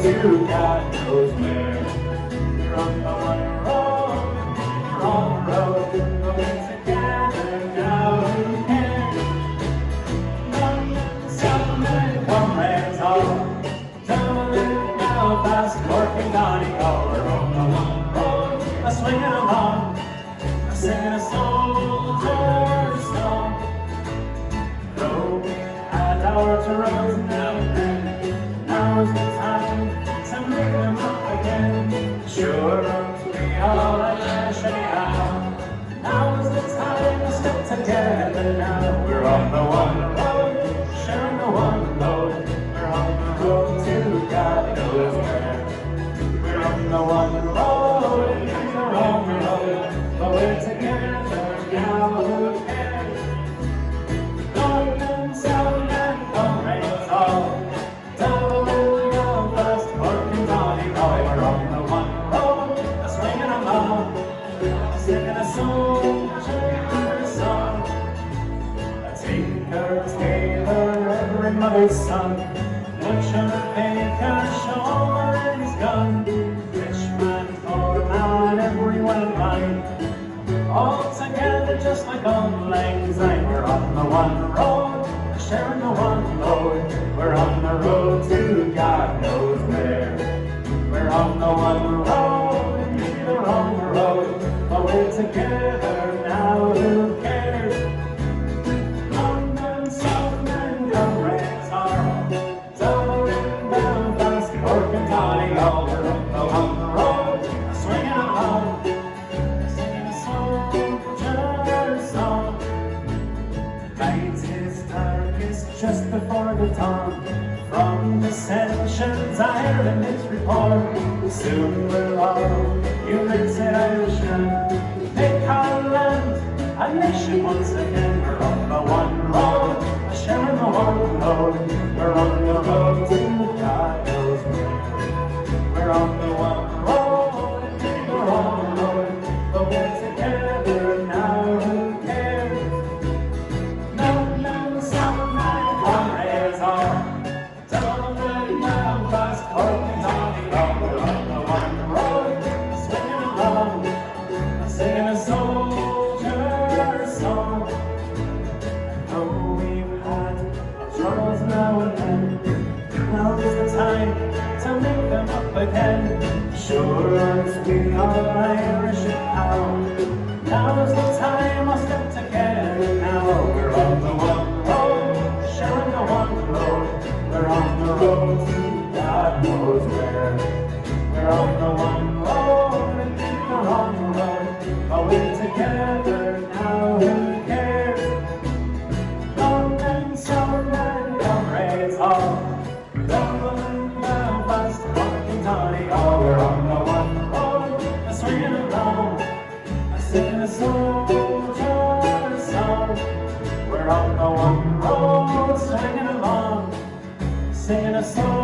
To God knows where. We're on the one road, we're on the road, going together now, who cares? Some men comrades all, tumbling now past working on it all. We're on the one road, a swinging along, a singing a soldier's song. Though we had our troubles now and then, now's the time to make them up again. Sure, we all lash anyhow. Now's the time to stick together now. We're on the one road, sharing the one load. We're on the road to God knows where. We're on the one road, and we're on the road, but we're together now, who cares? North and south and comrades all, singing a soldier's song. A tinker, tailor, every mother's son, butcher, baker, shoulder his gun, rich man, poor man, everyone in line, all together just like old lang syne. We're on the one road, sharing the one load. We're on the road to God knows where. We're on the one road, neither on the road, but we're together now, who cares? North and south and comrades are tumbling down past Cork and Toddy all. We're on the road, swinging along, singing a soldier's song. Night is darkest just before the dawn. From dissensions, Ireland is reformed. Soon we'll all united Irishmen make our land a nation once again. We're on the one road, sharing the one load. We're on the road to God knows where. We're on the one road, and we're on the road, but we're together now, who cares? North and south and comrades are tumbling down past Cork and Toddy all. We're on the one road, swinging along, singing a soldier's song. Though we've had our troubles now and then, now's the time to make them up again. Sure as we are Irish and now's the time I'll step together now. We're on the one road, sharing the one load. We're on the road to God knows where. We're on the one road, and we're on the road, but we're together now, who cares? North and south and comrades all, tumbling down past Cork and Toddy all. We're on the one road, swinging along, singing a soldier's song. We're on the one road, swinging along, singing a song.